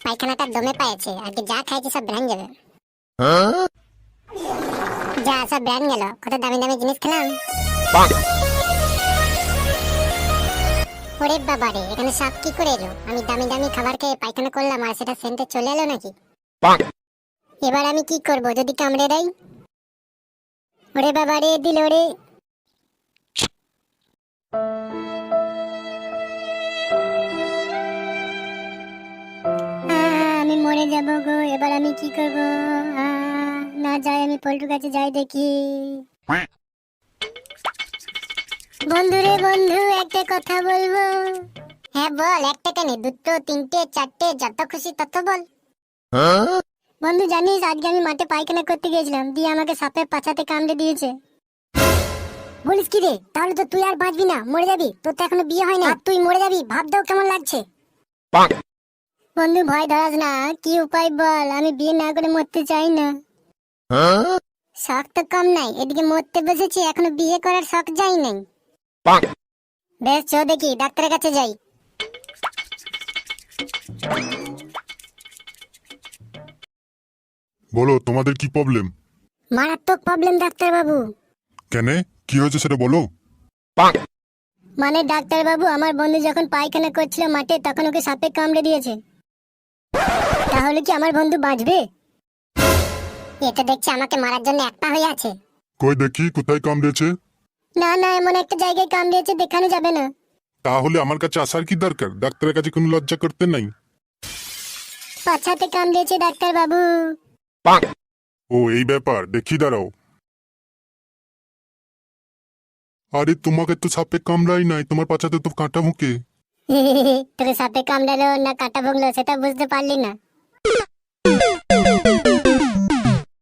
পায়খানাটা দমে পাইছে, আজকে যা খাইছে সব ব্র্যান্ড যাবে। যা সব ব্র্যান্ড গেল, কত দামি দামি জিনিস খেলাম। ওরে বাবা রে, এখানে সাপ কি করে এলো? আমি দামি দামি খাবার খেয়ে পায়খানা করলাম আর সেটা সেন্টে চলে এলো নাকি? এবার আমি কি করব যদি কামড়ে দেয়? ওরে বাবা রে, দিল রে। আমি মরে যাব গো, এবার আমি কি করব? না যাই, আমি পল্টুর কাছে যাই দেখি। বন্ধু রে বন্ধু, একটা কথা বলবো। হ্যাঁ বল, একটা কেন, দুটো তিনটে চারটে, যত খুশি তত বল। বন্ধু জানিস, আজকে আমি মাঠে পায়খানা করতে গিয়েছিলাম, দিয়ে আমাকে সাপের পাছাতে কামড়ে দিয়েছে। বলিস কি রে? তাহলে তো তুই আর বাঁচবি না, মরে যাবি। তোর তো এখনো বিয়ে হয় না, তুই মরে যাবি, ভাব দাও কেমন লাগছে। বন্ধু ভয় ধরাস না, কি উপায় বল? আমি বিয়ে না করে মরতে চাই না। শখ তো কম নাই, এদিকে মরতে বসেছি, এখনো বিয়ে করার শখ যাই নাই। বেশ চো দেখি, ডাক্তারের কাছে যাই। বলো, তোমাদের কি প্রবলেম? মারাত্মক প্রবলেম ডাক্তার বাবু। কেন, কি হয়েছে সেটা বলো। মানে ডাক্তার বাবু, আমার বন্ধু যখন পায়খানা করছিল মাঠে, তখন ওকে সাপে কামড়ে দিয়েছে। তাহলে কি আমার বন্ধু বাঁচবে? এটা দেখছি আমাকে মারার জন্য একটা হয়ে আছে। কই দেখি কোথায় কামড়েছে। না না, এমন একটা জায়গায় কামড়েছে, দেখানো যাবে না। তাহলে আমার কাছে আসার কি দরকার? ডাক্তারের কাছে কোনো লজ্জা করতে নাই। পাছাতে কামড়েছে ডাক্তার বাবু। ও এই ব্যাপার, দেখি দাঁড়াও। আরে তোমাকে তো সাপে কামড়াই নাই, তোমার পাছাতে তো কাঁটা মুখে। তোর সাপে কামড়ালো না কাঁটা ভুগলো সেটা বুঝতে পারলি না।